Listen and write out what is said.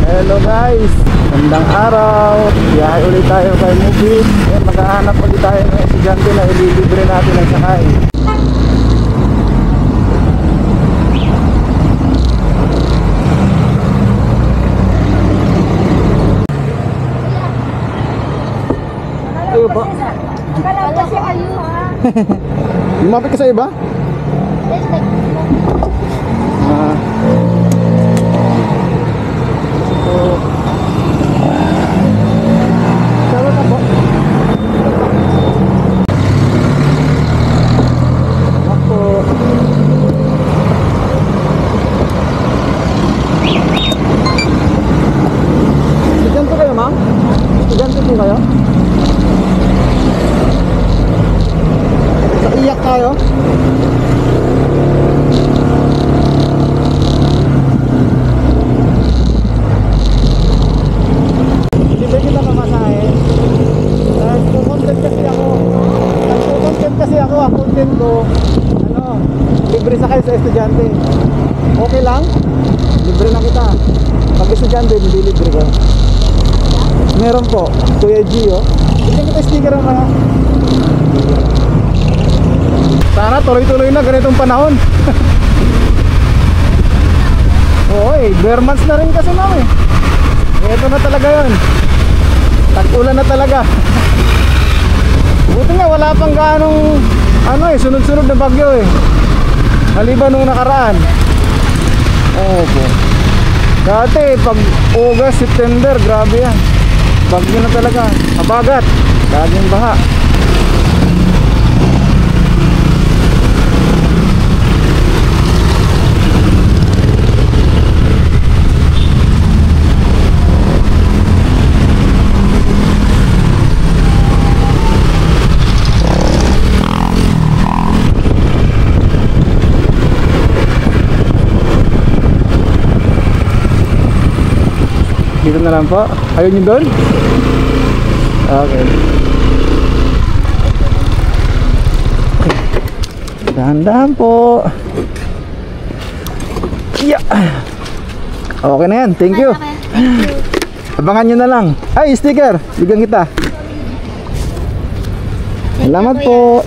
Hello guys, magandang araw. Biyahe ulit tayo kay Mugit. Maghahanap ulit tayo ng estudyante na ililibre natin ng sakay. Ayo po. Kala kasi ayo ha. Lumapit ka sa iba? Estudyante kayo, ma'am? Estudyante po kayo? Sa iyak tayo? Hindi kita mamasahe. Nagpo-content kasi ako. Ang content ko, libre sakay sa estudyante. Okay lang? Libre na kita. Pag estudyante, nililibre ko. Meron po, Kuya Gio. Bigyan kita sticker ang mga. Sana tuloy-tuloy na ganitong panahon. Oo bare months na rin kasi ma'am eh. Ito na talaga yun. Tag-ulan na talaga. Buti nga wala pang ganong sunod-sunod na bagyo eh. Maliban nung nakaraan. Po. Dati pag August, September, grabe yan. Bagyo na talaga. Habagat. Laging baha. Dito na lang po. Ayaw nyo doon? Okay. Dahan-dahan po. Yeah. Okay na yan. Thank you. Abangan nyo na lang. Ay, sticker. Bigyan kita. Salamat po.